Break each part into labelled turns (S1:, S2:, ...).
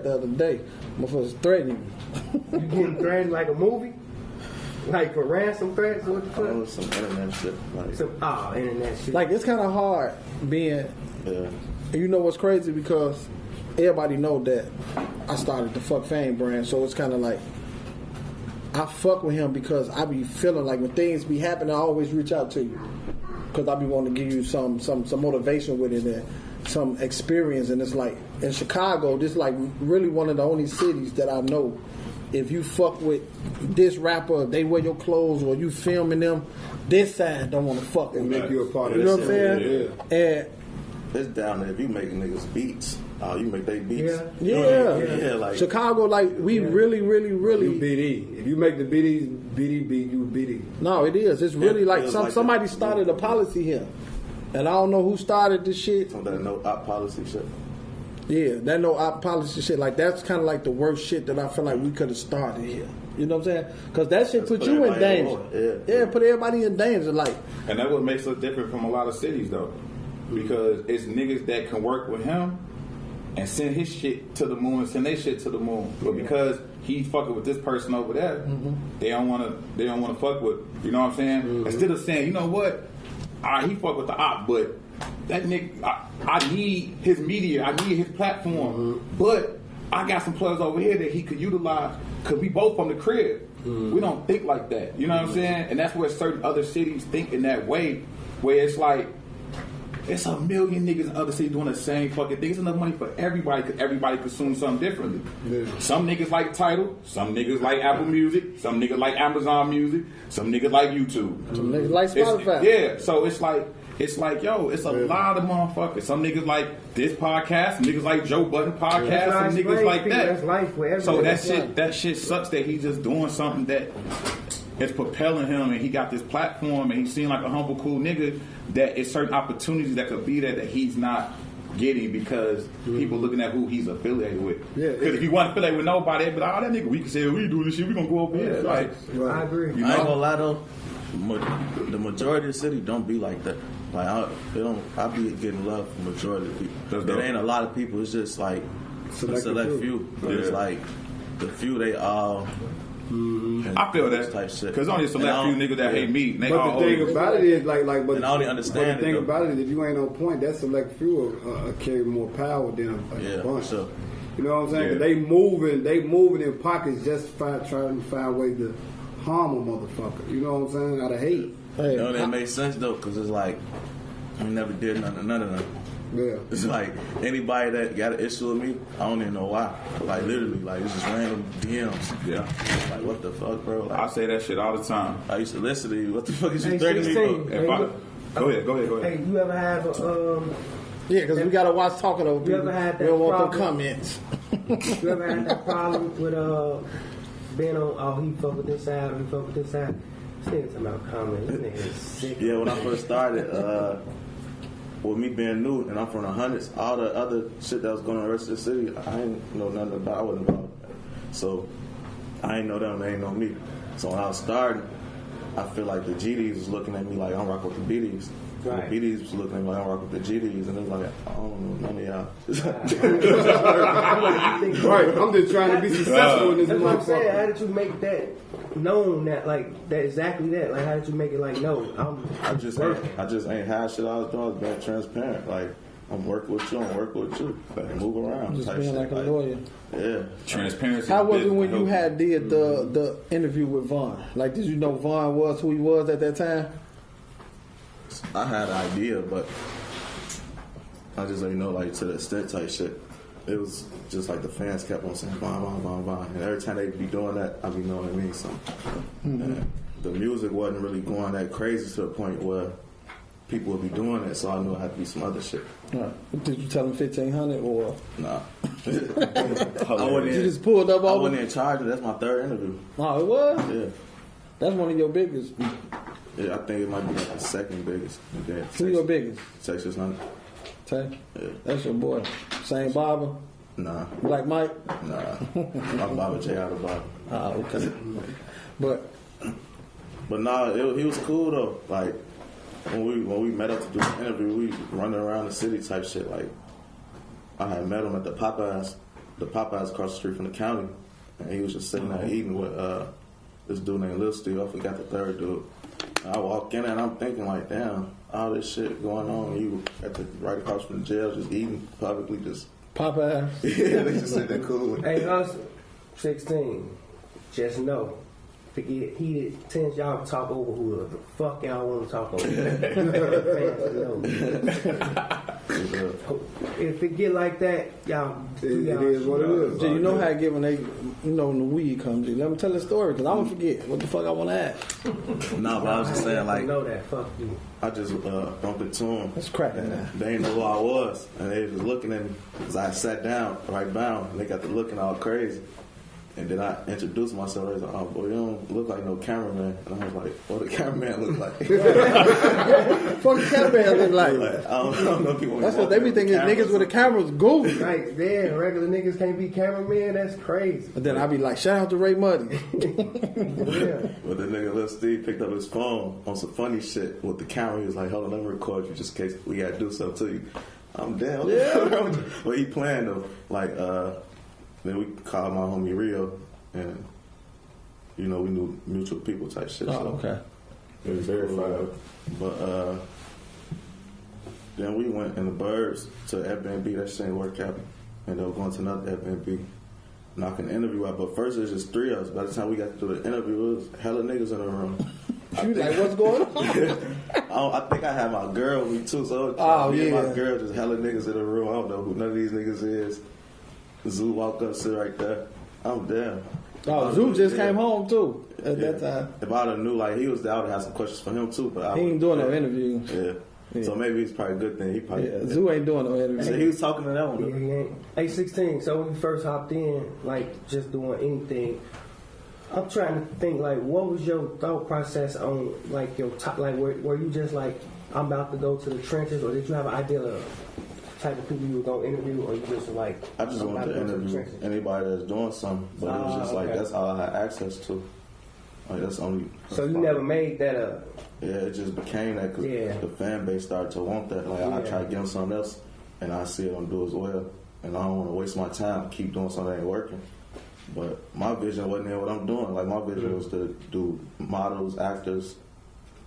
S1: the other day. Motherfuckers threatening me.
S2: You getting threatened like a movie? Like for ransom threats or what the fuck?
S3: Oh, some internet shit. Like,
S2: internet shit.
S1: Like, it's kind of hard being... Yeah. You know what's crazy? Because everybody know that I started the Fuck Fame brand, so it's kind of like I fuck with him because I be feeling like when things be happening, I always reach out to you because I be wanting to give you some motivation with it and some experience. And it's like in Chicago, this is like really one of the only cities that I know. If you fuck with this rapper, they wear your clothes, or you filming them, this side don't want to fuck with
S4: make you a part of
S1: it. You know what I'm saying?
S3: Yeah. And it's down there. If you make niggas beats, you make they beats.
S1: Yeah.
S3: Like
S1: Chicago, like we really.
S4: You BD. If you make the BD beat, you BD.
S1: No, it is. It's really like somebody started a policy here, and I don't know who started this shit.
S3: Some that no op policy shit.
S1: Yeah, that no op policy shit. Like that's kind of like the worst shit that I feel like we could have started here. You know what I'm saying? Because that shit put you in danger. Yeah, put everybody in danger. Like,
S5: and that's what makes us different from a lot of cities, though, because it's niggas that can work with him and send his shit to the moon, send their shit to the moon. But because he fucking with this person over there, they don't want to fuck with. You know what I'm saying? Instead of saying, you know what, he fuck with the op, but that nigga, I need his media, I need his platform, but I got some plugs over here that he could utilize because we both from the crib. We don't think like that. You know what I'm saying? And that's where certain other cities think in that way, where it's like, it's a million niggas in other cities doing the same fucking thing. It's enough money for everybody because everybody consumes something differently. Yeah. Some niggas like Tidal, some niggas like Apple Music, some niggas like Amazon Music, some niggas like YouTube.
S1: Some niggas like Spotify.
S5: So it's like, yo, it's a lot of motherfuckers. Some niggas like this podcast, some niggas like Joe Budden podcast, some niggas like that.
S2: That's life for everybody.
S5: So that shit sucks that he's just doing something that is propelling him and he got this platform and he seems like a humble, cool nigga, that it's certain opportunities that could be there that he's not getting because people looking at who he's affiliated with. Yeah. Because if you want to affiliate with nobody, they'd be like, that nigga, we can say, we do this shit, we gonna go over here. Like,
S2: I agree.
S3: You know? I ain't gonna lie though, the majority of the city don't be like that. Like, I be getting love from the majority of people. There ain't a lot of people, it's just like a select few. But it's like, the few, they all...
S5: I feel that because only a select few niggas that hate me.
S4: But the thing about it is but
S3: I don't understand.
S4: But the thing about it is, if you ain't on point, that select few carry more power than a bunch. Sure. You know what I'm saying? Yeah. They moving in pockets just trying to find ways to harm a motherfucker. You know what I'm saying? Out of hate.
S3: Hey, that makes sense though, because it's like we never did none of them.
S4: Yeah.
S3: It's like anybody that got an issue with me, I don't even know why. Like literally, like it's just random DMs.
S5: Yeah.
S3: Like what the fuck, bro? Like,
S5: I say that shit all the time.
S3: I used to listen to you. What the fuck is you threatening me for?
S5: Go ahead.
S2: Hey, you ever have
S1: yeah, because we gotta watch talking over people.
S2: You ever had that
S1: we don't want
S2: problem?
S1: them comments.
S2: You ever had that problem with being on? He fuck with this side, he fuck with this side. This nigga talking about comments. This nigga is sick.
S3: Yeah, when I first started. With me being new, and I'm from the hundreds, all the other shit that was going on in the rest of the city, I ain't know nothing about. I wasn't about it. So I ain't know them, they ain't know me. So when I was starting, I feel like the GDs was looking at me like I'm rocking with the BDs. Right. The BDs was looking at me like I'm rocking with the GDs, and it was like, I don't know none of y'all.
S4: Right, I'm just trying to be successful in this
S2: motherfucker. That's what I'm saying. How did you make that known that that exactly that? Like, how did you make it like no?
S3: I just ain't had shit I was doing. I was being transparent. Like, I'm working with you. I'm working with you. Move around.
S1: Just being like a lawyer.
S3: Yeah.
S5: Transparency.
S1: How was it when you did the interview with Vaughn? Like, did you know Vaughn was who he was at that time?
S3: I had an idea, but I just let you know, like, to the extent type shit. It was just like the fans kept on saying, Vaughn. And every time they be doing that, I be knowing what I mean. So the music wasn't really going that crazy to the point where people would be doing it, so I knew it had to be some other shit.
S1: Right. Did you tell them 1,500 or?
S3: Nah.
S1: You just pulled up all
S3: I wasn't in charge of it. That's my third interview.
S1: Oh, it was?
S3: Yeah.
S1: That's one of your biggest.
S3: Yeah, I think it might be like the second biggest. Yeah,
S1: who your biggest?
S3: 16ShotEm.
S1: Tay?
S3: Yeah.
S1: That's your boy. Same barber?
S3: Nah.
S1: Black Mike?
S3: Nah. My barber, Jay out of barber.
S1: Ah, okay. But
S3: nah, he was cool though. Like, when we met up to do the interview, we running around the city type shit. Like, I had met him at the Popeyes the Popeyes across the street from the county, and he was just sitting there eating with this dude named Lil Steve. I forgot the third dude. And I walk in and I'm thinking like, damn, all this shit going on, and you at the right across from the jail, just eating publicly, just
S1: Popeyes.
S3: yeah, they just sitting there cool.
S2: Hey, Hustle, 16. Just know, forget heated tense. Y'all can talk over whoever the fuck y'all want to talk over. If it get like that, y'all.
S4: It is what it is.
S1: So you know how I get when they, when the weed comes in. Let me tell the story because I'm gonna forget what the fuck I want to ask.
S3: No, but I was just saying like,
S2: know that. Fuck you.
S3: I just bumped into him.
S1: Let's crack it now.
S3: They didn't know who I was, and they was just looking at me because I sat down right bound, and they got to looking all crazy. And then I introduced myself. They was like, "Oh boy, you don't look like no cameraman." And I was like, "What the cameraman look like?"
S1: Fuck the cameraman look like.
S3: I don't know people.
S1: That's what they be thinking. Niggas with the cameras goofy.
S2: Like, damn, regular niggas can't be cameraman. That's crazy.
S1: But then I be like, shout out to Ray Muddy.
S2: Yeah.
S3: But the nigga Lil Steve picked up his phone on some funny shit with the camera. He was like, "Hold on, let me record you just in case we gotta do something to you." I'm down. Yeah. But he planned though, like then we called my homie Rio, and we knew mutual people type shit.
S1: Oh, okay.
S3: It was verified. But then we went in the burbs to Airbnb. That shit ain't work out. And they were going to another Airbnb, knocking the interview out. But first it was just 3 of us. By the time we got to the interview, it was hella niggas in the room.
S1: You like, what's going on?
S3: I think I had my girl with me too. So me and my girl, just hella niggas in the room. I don't know who none of these niggas is. Zoo walked up, sit right there. I'm down.
S1: Oh, Zoo just came home too at that time.
S3: If I'd have knew like he was there, I would have had some questions for him too. But
S1: he ain't doing no interview.
S3: Yeah. So maybe it's probably a good thing. He probably
S1: Zoo ain't doing no interview.
S3: So he was talking to that one.
S2: Yeah, he ain't. Hey, 16. So when you first hopped in, like just doing anything, I'm trying to think like, what was your thought process on like your top? Like, were you just like, I'm about to go to the trenches, or did you have an idea of type of people you were gonna interview, or you just like?
S3: I just wanted to interview anybody that's doing something, but it was just like that's all I had access to. Like that's only.
S2: So you never made that up.
S3: Yeah, it just became that because the fan base started to want that. Like I try to give them something else, and I see them do as well, and I don't want to waste my time keep doing something that ain't working. But my vision wasn't in what I'm doing. Like my vision was to do models, actors.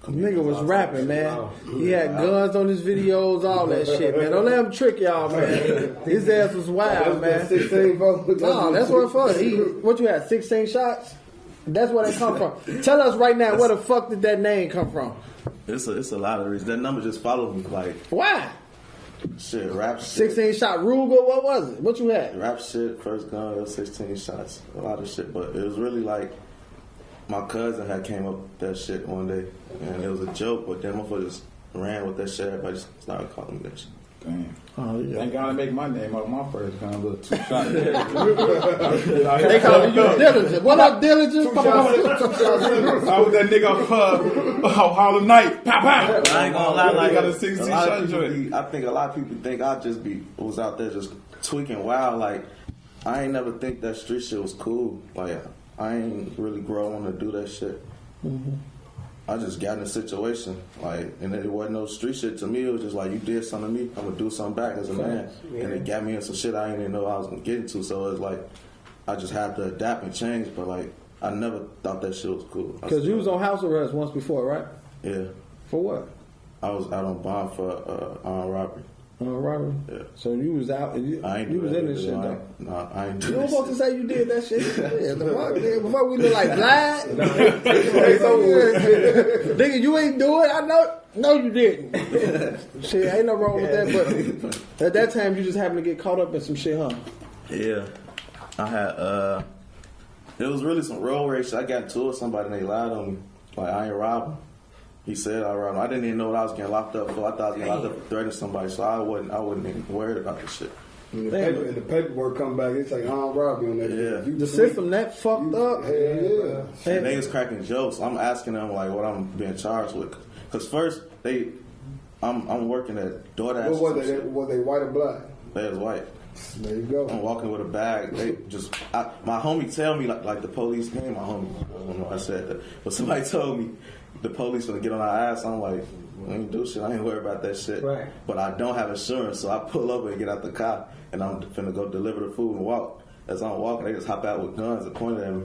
S1: Nigga was rapping, man. He had guns on his videos, all that shit, man. Don't let him trick y'all, man. His ass was wild, man.
S4: 16 folks.
S1: No, that's what fun. What you had, 16 shots? That's where they come from. Tell us right now, where the fuck did that name come from?
S3: It's a lot of reasons. That number just followed me. Like
S1: why?
S3: Shit, rap shit.
S1: 16 shot Ruger, what was it? What you had?
S3: Rap shit, first gun, 16 shots. A lot of shit. But it was really like my cousin had came up with that shit one day. And it was a joke, but then motherfuckers just ran with that shit. Everybody just started calling me that shit.
S5: Damn.
S1: Oh, yeah.
S5: Thank God I make my name up my first gun, a little 2 shot.
S1: They call you Diligent. What up, Diligent?
S5: I was that nigga Harlem Night. Pow, pow.
S3: I ain't gonna lie, like,
S5: got a 16 shot joint.
S3: I think a lot of people think I just was out there just tweaking wild. Like, I ain't never think that street shit was cool. Like, I ain't really grow on to do that shit. Mm-hmm. I just got in a situation, like, and it wasn't no street shit to me. It was just like, you did something to me, I'm gonna do something back as a man. Yeah. And it got me in some shit I didn't even know I was gonna get into. So it's like, I just had to adapt and change. But like, I never thought that shit was cool.
S1: Because you was on house arrest once before, right?
S3: Yeah.
S1: For what?
S3: I was out on bond for armed robbery.
S1: Robbery?
S3: Yeah.
S1: So you was out. You was in this shit, though.
S3: No, I ain't do
S1: you don't
S3: this
S1: supposed to say you did that shit. Yeah, the fuck, nigga. Before we look like blind. Nigga, you ain't do it. I know. No, you didn't. Shit, ain't no wrong with that. But at that time, you just happened to get caught up in some shit, huh?
S3: Yeah. I had, it was really some road rage. I got into it with somebody and they lied on me. Like, I ain't robbing. He said I robbed him. I didn't even know what I was getting locked up for. I thought I was getting locked up for threatening somebody, so I wasn't even worried about this shit.
S4: And the paperwork come back, it's like, I don't rob you on that.
S3: Yeah.
S1: The system that fucked up.
S4: Hell yeah.
S3: And niggas cracking jokes. I'm asking them like what I'm being charged with. Cause first I'm working at DoorDash.
S4: What was they? Was they white or black?
S3: They was white.
S4: There you go.
S3: I'm walking with a bag. They just my homie tell me like the police name. My homie, I don't know if I said that, but somebody told me the police gonna get on our ass. I'm like, I ain't do shit. I ain't worried about that shit.
S2: Right.
S3: But I don't have insurance, so I pull over and get out the car, and I'm finna go deliver the food and walk. as I'm walking, they just hop out with guns and point at me.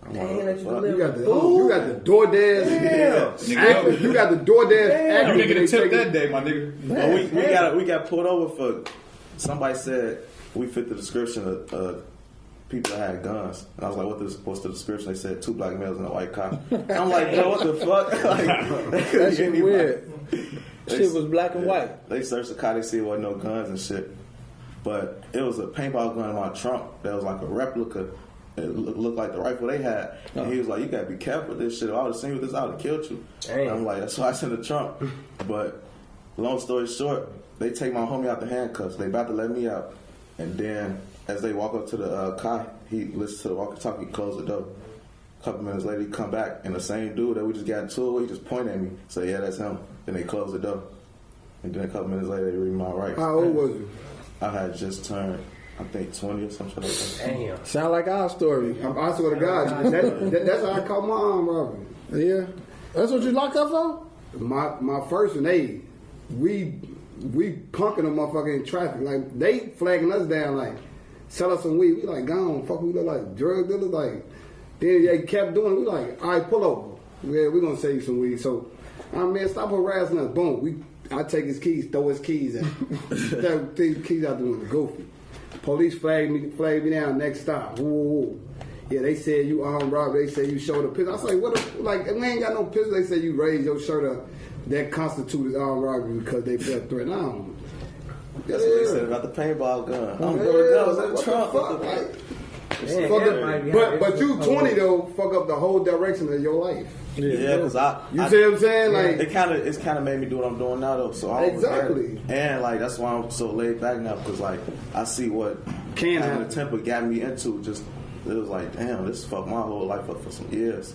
S3: I'm like,
S4: you got the DoorDash. Yeah. You got the DoorDash.
S5: You didn't get a tip that day, my nigga.
S3: Well, we got pulled over for somebody said we fit the description of people that had guns. And I was like, what's the description? They said 2 black males and a white cop. I'm like, yo, what the fuck? Like,
S1: that shit weird. Shit was black and white.
S3: They searched the car, they see there wasn't no guns and shit. But it was a paintball gun in my trunk that was like a replica. It looked like the rifle they had. And he was like, you gotta be careful with this shit. If I would have seen with this, I would have killed you. And I'm like, that's why it's in the trunk. But long story short, they take my homie out the handcuffs. They about to let me out. And then as they walk up to the car, he listens to the walkie-talkie, close the door. A couple minutes later, he come back, and the same dude that we just got into it, he just pointed at me, say, yeah, that's him. Then they close the door. And then a couple minutes later, they read my rights.
S4: How old was you?
S3: I had just turned, I think, 20 or something like that.
S2: Damn.
S1: Sound like our story.
S4: I swear to God, that's how I caught my arm robbery.
S1: Yeah. That's what you locked up for?
S4: My first one, we punking a motherfucker in traffic. Like, they flagging us down, like, sell us some weed. We like, gone, fuck, we look like drug dealers. Like, then they kept doing it. We like, all right, pull over. Yeah, we're going to sell you some weed. So, man, stop harassing us. Boom. I take his keys, throw his keys at him. Take his keys out the window, goofy. Police flagged me down, next stop. Woo. Yeah, they said you armed robbery. They said you showed a pistol. I was like, what? Like, we ain't got no pistol. They said you raised your shirt up. That constituted armed robbery because they felt threatened.
S3: That's what they said about the paintball gun. I'm going guns in the trunk.
S4: But you 20 though, fuck up the whole direction of your life.
S3: Yeah, because
S4: you see what I'm saying? Like
S3: it's kind of made me do what I'm doing now though. So exactly, and like that's why I'm so laid back now because like I see what
S4: can
S3: having the temper got me into. Just it was like, damn, this fucked my whole life up for some years.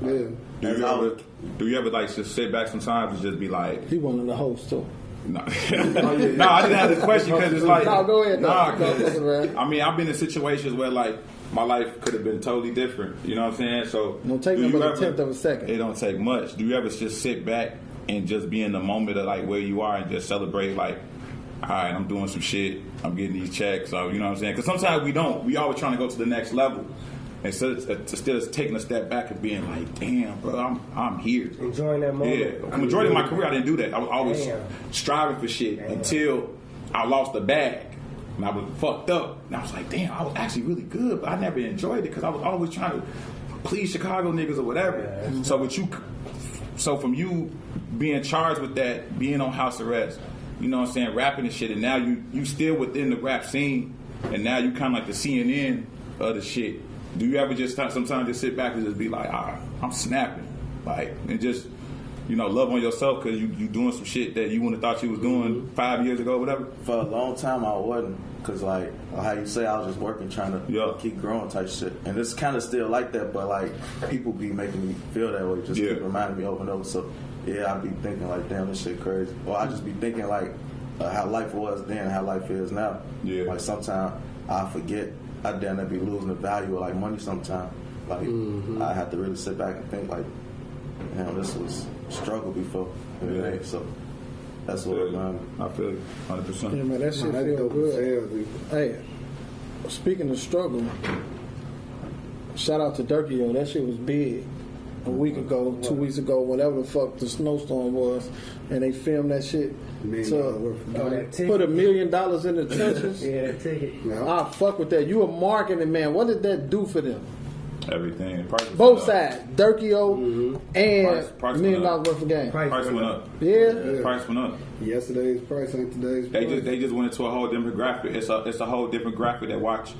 S4: Yeah.
S5: Do you ever like just sit back sometimes and just be like,
S1: he one of the hosts too.
S5: No, no, I didn't have this question because it's like,
S1: no, go ahead.
S5: I mean, I've been in situations where like my life could have been totally different. You know what I'm saying? So
S1: don't take no but a tenth of a second.
S5: It don't take much. Do you ever just sit back and just be in the moment of like where you are and just celebrate like, all right, I'm doing some shit. I'm getting these checks. So you know what I'm saying? Because sometimes we don't. We always trying to go to the next level. Instead of taking a step back and being like, damn, bro, I'm here.
S2: Enjoying that moment.
S5: Yeah. The majority of my career, I didn't do that. I was always striving for shit until I lost the bag. And I was fucked up. And I was like, damn, I was actually really good, but I never enjoyed it because I was always trying to please Chicago niggas or whatever. Yeah. So from you being charged with that, being on house arrest, you know what I'm saying, rapping and shit, and now you still within the rap scene, and now you kind of like the CNN of the shit. Do you ever just sometimes just sit back and just be like, all right, I'm snapping, like, and just, you know, love on yourself because you doing some shit that you wouldn't have thought you was doing 5 years ago, whatever?
S3: For a long time, I wasn't, because like how you say, I was just working, trying to keep growing type shit, and it's kind of still like that, but like people be making me feel that way, just keep reminding me over and over. So yeah, I be thinking like, damn, this shit crazy, or I just be thinking like how life was then, how life is now. Yeah, like sometimes I forget. I damn near be losing the value of like money sometimes. Like I have to really sit back and think like, damn, this was struggle before. Yeah. So that's what
S5: I feel you 100%.
S1: Yeah, man, that shit feel good. Hey, speaking of struggle, shout out to Durkio. That shit was big. A week ago, 2 weeks ago, whatever the fuck the snowstorm was, and they filmed that shit. So put $1 million in the trenches.
S2: Yeah, that ticket.
S1: I fuck with that. You a marketing man. What did that do for them?
S5: Everything.
S1: Both sides, Durkio and $1 million worth of game.
S5: Price went up.
S1: Yeah.
S5: Price went up.
S4: Yesterday's price ain't today's price.
S5: They just went into a whole demographic. It's a whole different graphic that watch.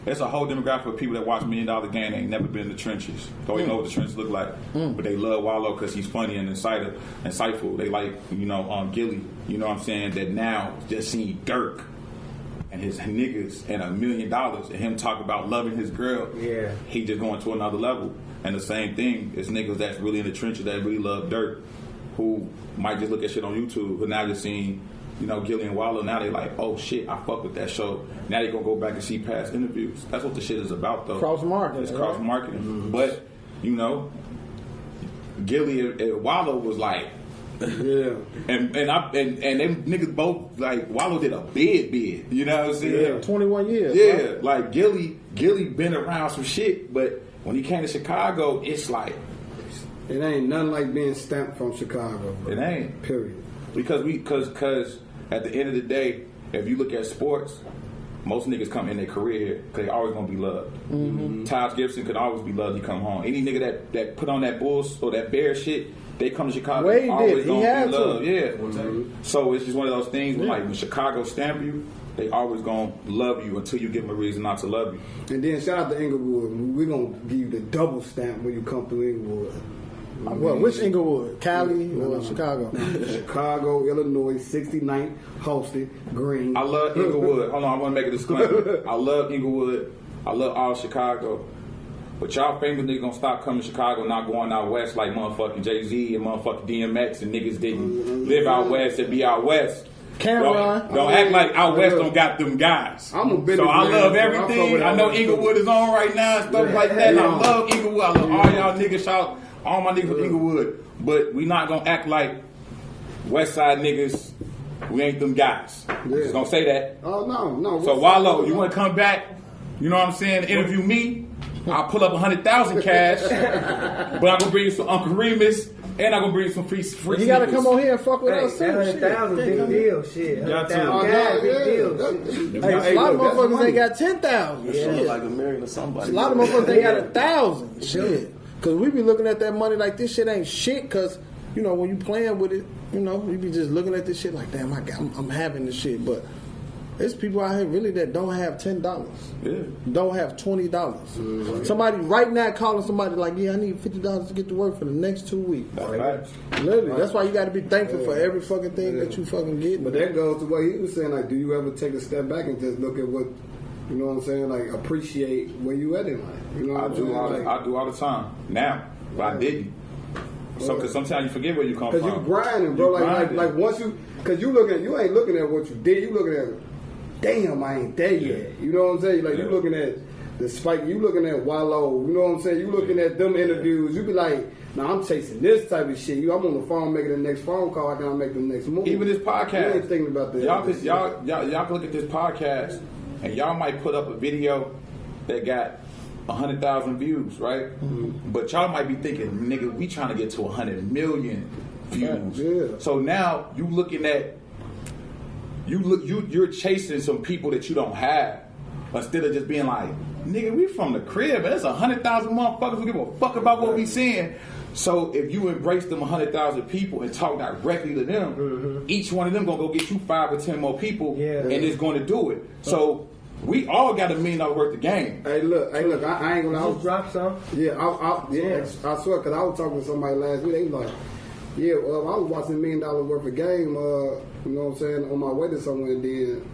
S5: It's a whole demographic of people that watch $1 Million Game. They ain't never been in the trenches. Don't even know what the trenches look like. But they love Wallow because he's funny and insightful. They like, you know, Gilly. You know what I'm saying? That now just seeing Dirk and his niggas and $1 million and him talk about loving his girl. Yeah. He just going to another level. And the same thing is niggas that's really in the trenches that really love Dirk, who might just look at shit on YouTube, but now just seeing, you know, Gilly and Wallow, now they like, oh shit, I fuck with that show. Now they gonna go back and see past interviews. That's what the shit is about, though.
S1: Cross marketing.
S5: It's cross marketing. But, you know, Gilly and Wallow was like
S4: Yeah.
S5: And them niggas both like Wallow did a bid. You know what I'm saying?
S1: Yeah, 21 years.
S5: Yeah,
S1: Right?
S5: like Gilly been around some shit, but when he came to Chicago, it's like
S4: it ain't nothing like being stamped from Chicago. Bro.
S5: It ain't.
S4: Period.
S5: Because at the end of the day, if you look at sports, most niggas come in their career because they always gonna be loved. Mm-hmm. Taj Gibson could always be loved. He come home. Any nigga that put on that Bulls or that Bear shit, they come to Chicago.
S1: Wade
S5: always
S1: did.
S5: gonna
S1: He had
S5: be loved.
S1: to.
S5: Yeah.
S3: Mm-hmm.
S5: So it's just one of those things where like when Chicago stamp you, they always gonna love you until you give them a reason not to love you.
S4: And then shout out to Inglewood. We're gonna give you the double stamp when you come through Inglewood.
S1: Well, which Inglewood? Cali or Chicago?
S4: Chicago, Illinois, 69th, hosted, Green.
S5: I love Inglewood. Hold on, I want to make a disclaimer. I love Inglewood. I love all Chicago. But y'all famous niggas gonna stop coming to Chicago, not going out west like motherfucking Jay-Z and motherfucking DMX and niggas didn't live out west and be out west.
S1: Cameron.
S5: Don't act like out west don't got them guys.
S4: I'm a business
S5: so I
S4: man,
S5: love
S4: so
S5: everything. I know Inglewood is on right now and stuff like that.
S4: Yeah.
S5: I love Inglewood. I love all y'all niggas. Shout all my niggas from Inglewood. But we not gonna act like West Side niggas. We ain't them guys. Just gonna say that.
S4: Oh, no.
S5: So Wallow, you wanna come back? You know what I'm saying? Interview me. I'll pull up 100,000 cash, but I'm gonna bring you some Uncle Remus, and I'm gonna bring you some free.
S1: He gotta come on here and fuck with
S2: Hey,
S1: us too.
S2: that 100,000 big deal, shit.
S5: Got to.
S2: 100,000 big deal.
S1: Hey, a lot of motherfuckers ain't got 10,000.
S3: It
S1: Shit.
S3: like $1 million to somebody.
S1: A lot of motherfuckers ain't got 1,000. Shit. Cause we be looking at that money like this shit ain't shit. Cause you know when you playing with it, you know we be just looking at this shit like damn, I'm having this shit. But there's people out here really that don't have $10.
S5: Yeah.
S1: Don't have $20. Mm-hmm. Somebody right now calling somebody like, yeah, I need $50 to get to work for the next 2 weeks.
S5: Right.
S1: Literally, that's why you got to be thankful for every fucking thing that you fucking get.
S4: But that goes to what he was saying. Like, do you ever take a step back and just look at what, you know what I'm saying? Like, appreciate where you at in life. You know what I'm saying?
S5: I do all the time now, but I didn't. So, cause sometimes you forget where you come from.
S4: Cause you grinding, bro. Like once you, cause you ain't looking at what you did. You looking at, damn, I ain't there yet. You know what I'm saying? Like you looking at the spike. You looking at Wallow. You know what I'm saying? You looking at them interviews. You be like, nah, I'm chasing this type of shit. I'm on the phone making the next phone call. I can make the next move.
S5: Even this podcast.
S4: You ain't thinking about that.
S5: Y'all can look at this podcast, and y'all might put up a video that got 100,000 views, right? Mm-hmm. But y'all might be thinking, nigga, we trying to get to 100 million views.
S4: Yeah.
S5: So now you looking at you're chasing some people that you don't have, instead of just being like, nigga, we from the crib, and there's 100,000 motherfuckers who give a fuck about what we seeing. So if you embrace them 100,000 people and talk directly to them, each one of them gonna go get you 5 or 10 more people, and it's going to do it. So we all got $1 million worth of game.
S4: Hey, look, I ain't gonna
S2: drop some.
S4: Yeah, I swear, because I was talking to somebody last week. They was like, yeah, I was watching $1 million worth of game, you know what I'm saying, on my way to somewhere, and then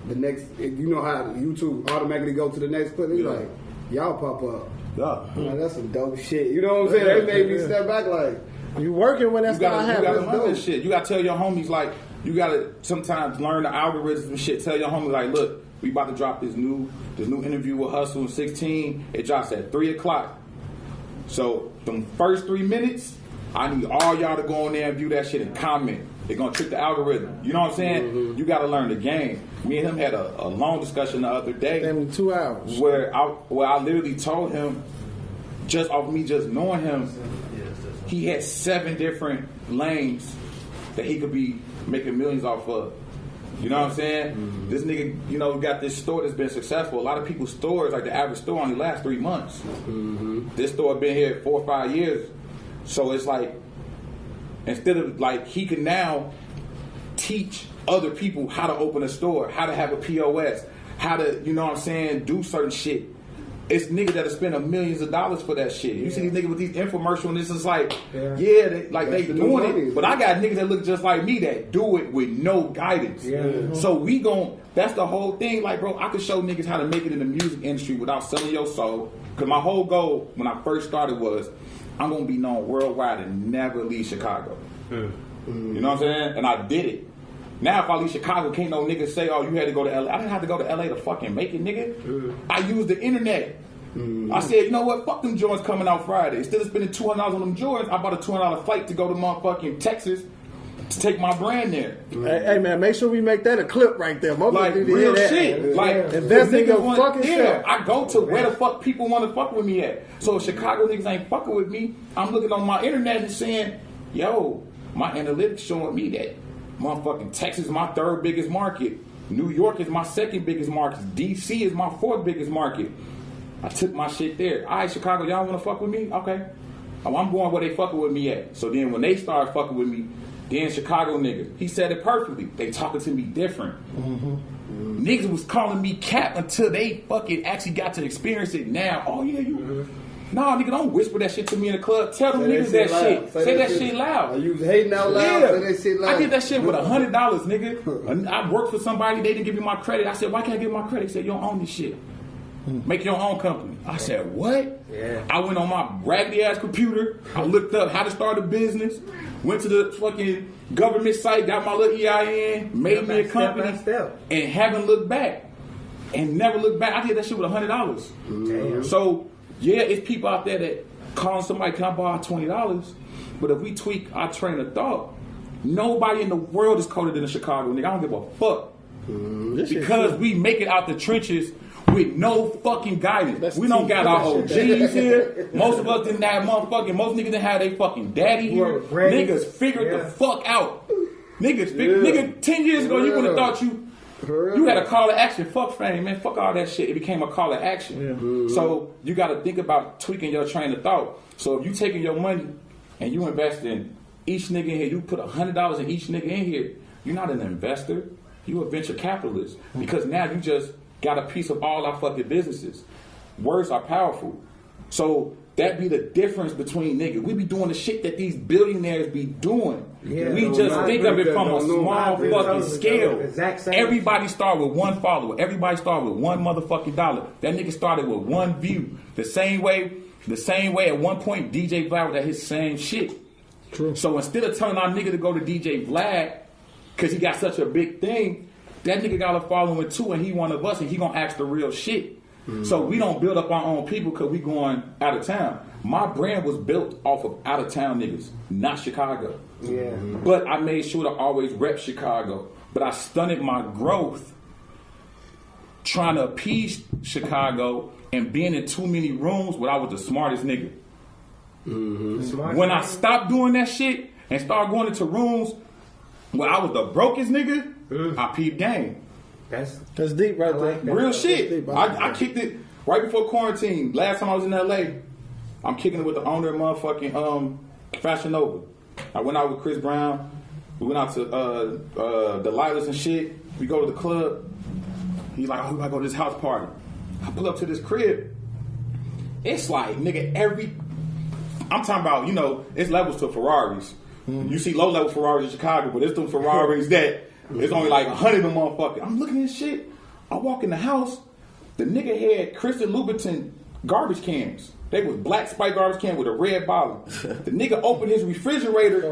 S4: the next, you know how YouTube automatically go to the next clip. He's like, y'all pop up.
S5: Yeah.
S4: Like, that's some dope shit. You know what I'm saying? That made me step back like,
S1: you working when that's not happening.
S5: You gotta learn this shit. You gotta tell your homies, like, you gotta sometimes learn the algorithms and shit. Tell your homies, like, look, we about to drop this new interview with Hustle and 16. It drops at 3 o'clock. So them first 3 minutes, I need all y'all to go in there and view that shit and comment. They're gonna trick the algorithm. You know what I'm saying? Mm-hmm. You gotta learn the game. Me and him had a long discussion the other day.
S1: Damn, 2 hours.
S5: Where I literally told him, just off me just knowing him, he had 7 different lanes that he could be making millions off of. You know what I'm saying? Mm-hmm. This nigga, you know, got this store that's been successful. A lot of people's stores, like the average store, only lasts 3 months. Mm-hmm. This store been here 4 or 5 years. So it's like, instead of like, he can now teach other people how to open a store, how to have a POS, how to, you know what I'm saying, do certain shit. It's niggas that'll spend millions of dollars for that shit. You see these niggas with these infomercials, and it's just like, they doing it. But I got niggas that look just like me that do it with no guidance. Yeah. Mm-hmm. So that's the whole thing. Like, bro, I could show niggas how to make it in the music industry without selling your soul. Because my whole goal when I first started was, I'm going to be known worldwide and never leave Chicago. Mm-hmm. You know what I'm saying? And I did it. Now if I leave Chicago, can't no nigga say, oh, you had to go to LA. I didn't have to go to LA to fucking make it, nigga. I used the internet. I said, you know what? Fuck them joints coming out Friday. Instead of spending $200 on them joints, I bought a $200 flight to go to motherfucking Texas to take my brand there.
S1: Hey man, make sure we make that a clip right there.
S5: Like real shit. Like
S1: invest in your fucking self.
S5: I go to where the fuck people want to fuck with me at. So if Chicago niggas ain't fucking with me, I'm looking on my internet and saying, yo, my analytics showing me that motherfucking Texas is my third biggest market. New York is my second biggest market. DC is my fourth biggest market. I took my shit there. All right, Chicago, y'all want to fuck with me? Okay. Oh, I'm going where they fucking with me at. So then when they start fucking with me, then Chicago niggas, he said it perfectly. They talking to me different. Niggas was calling me cap until they fucking actually got to experience it now. Oh yeah, you. Nah, nigga, don't whisper that shit to me in the club. Tell them niggas that shit. Say that shit loud.
S4: You was hating out loud.
S5: Yeah.
S4: Say that shit loud.
S5: I did that shit with $100, nigga. I worked for somebody. They didn't give me my credit. I said, why can't I get my credit? They said, you don't own this shit. Make your own company. I said, what?
S2: Yeah.
S5: I went on my raggedy ass computer. I looked up how to start a business. Went to the fucking government site, got my little EIN, made me a company, and haven't looked back. And never looked back. I did that shit with $100.
S2: Damn.
S5: So, yeah, it's people out there that calling somebody, can I borrow $20? But if we tweak our train of thought, nobody in the world is colder than a Chicago nigga. I don't give a fuck. Because we make it out the trenches with no fucking guidance. We don't got our OGs here. Most of us didn't have motherfucking, most niggas didn't have their fucking daddy here. Niggas figured the fuck out. Nigga, 10 years ago, you would have thought you had a call to action. Fuck fame, man. Fuck all that shit. It became a call to action. So you got to think about tweaking your train of thought. So if you taking your money and you invest in each nigga in here, you put $100 in each nigga in here, you're not an investor. You a venture capitalist. Because now you just got a piece of all our fucking businesses. Words are powerful. So that be the difference between niggas. We be doing the shit that these billionaires be doing.
S2: Yeah,
S5: we just think of it from a small fucking scale. Everybody start with one follower. Everybody start with one motherfucking dollar. That nigga started with one view. The same way at one point DJ Vlad was at his same shit.
S1: True. So
S5: instead of telling our nigga to go to DJ Vlad because he got such a big thing, that nigga got a following too, and he one of us, and he gonna ask the real shit. So we don't build up our own people because we going out of town. My brand was built off of out of town niggas, not Chicago.
S2: Yeah.
S5: But I made sure to always rep Chicago. But I stunted my growth trying to appease Chicago and being in too many rooms where I was the smartest nigga. When I stopped doing that shit and started going into rooms where I was the brokest nigga, I peeped game.
S2: That's
S1: deep right there.
S2: Like that.
S5: Real shit. I kicked it right before quarantine. Last time I was in LA, I'm kicking it with the owner of motherfucking Fashion Nova. I went out with Chris Brown. We went out to Delilah's and shit. We go to the club. He's like, oh, we gotta go to this house party. I pull up to this crib. It's like, nigga, I'm talking about, you know, it's levels to Ferraris. You see low level Ferraris in Chicago, but it's them Ferraris that it's only like 100 of them motherfuckers. I'm looking at this shit. I walk in the house. The nigga had Kristen Louboutin garbage cans. They was black Sprite garbage can with a red bottle. The nigga opened his refrigerator. You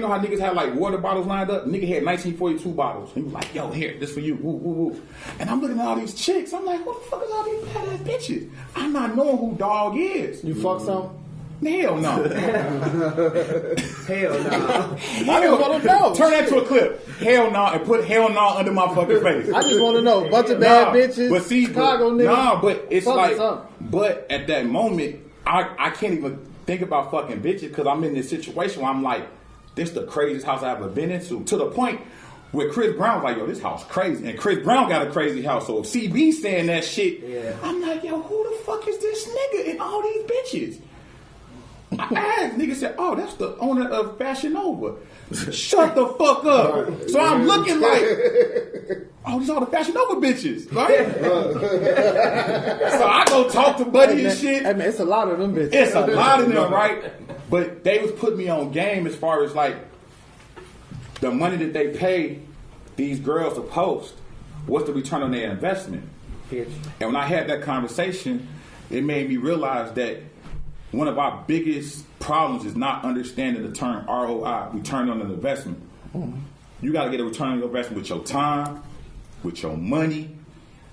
S5: know how niggas had like water bottles lined up? The nigga had 1942 bottles. He was like, yo, here, this for you. Woo, woo, woo. And I'm looking at all these chicks. I'm like, who the fuck is all these badass bitches? I'm not knowing who Dog is.
S1: You fuck some?
S5: Hell no.
S2: Hell no.
S1: I just want to know.
S5: Turn that to a clip. Hell no, and put hell no under my fucking face.
S1: I just want to know. Bunch of bad bitches.
S5: But see,
S1: Chicago niggas.
S5: Nah, but it's like,
S1: something.
S5: but at that moment, I can't even think about fucking bitches because I'm in this situation where I'm like, this is the craziest house I've ever been into. To the point where Chris Brown was like, yo, this house crazy. And Chris Brown got a crazy house. So if CB saying that shit, I'm like, yo, who the fuck is this nigga and all these bitches? I asked, nigga said, oh, that's the owner of Fashion Nova. Shut the fuck up. So I'm looking like, oh, these all the Fashion Nova bitches, right? So I go talk to Buddy and shit.
S1: Hey man, it's a lot of them bitches.
S5: It's a lot of them, right? But they was putting me on game as far as like the money that they pay these girls to post. What's the return on their investment? And when I had that conversation, it made me realize that one of our biggest problems is not understanding the term ROI, return on an investment. You got to get a return on your investment with your time, with your money,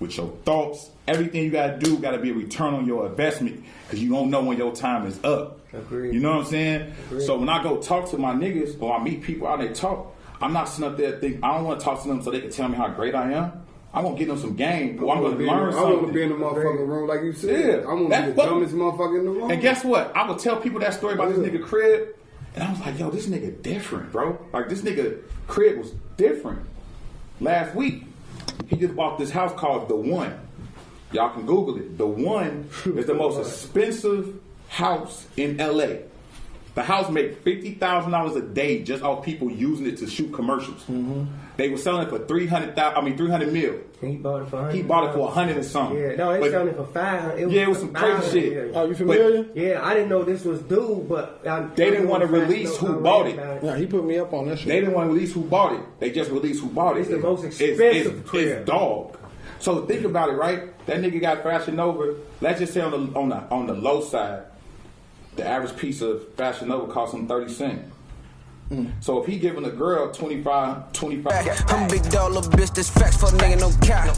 S5: with your thoughts. Everything you gotta do gotta be a return on your investment, because you don't know when your time is up.
S2: Agreed.
S5: You know what I'm saying?
S2: Agreed.
S5: So when I go talk to my niggas or I meet people out and they talk, I'm not sitting up there thinking I don't want to talk to them so they can tell me how great I am. I'm gonna give them some game, or I'm gonna learn something.
S4: I want to be in the motherfucking room, like you said.
S5: Yeah,
S4: I want to be the dumbest motherfucker in the room.
S5: And guess what? I would tell people that story about this nigga crib, and I was like, yo, this nigga different, bro. Like, this nigga crib was different. Last week, he just bought this house called The One. Y'all can Google it. The One is the most expensive house in LA. The house made $50,000 a day just off people using it to shoot commercials. Mm-hmm. They were selling it for $300 mil.
S2: He bought it for 100.
S5: He bought it for 100 and something.
S2: Yeah, no, they selling it for 500.
S5: It was some crazy shit.
S1: Oh, you familiar?
S2: Yeah, I didn't know this was due, but
S5: they didn't want to release who bought it.
S1: Yeah, he put me up on that shit.
S5: They didn't want to release who bought it. They just released who bought it.
S2: It's the most expensive crib.
S5: It's dog. So think about it, right? That nigga got Fashion Nova. Let's just say on the low side, the average piece of Fashion Nova costs him 30 cents. So if he giving a girl 25.
S6: I'm big dog, little bitch, this facts for a nigga, no cap.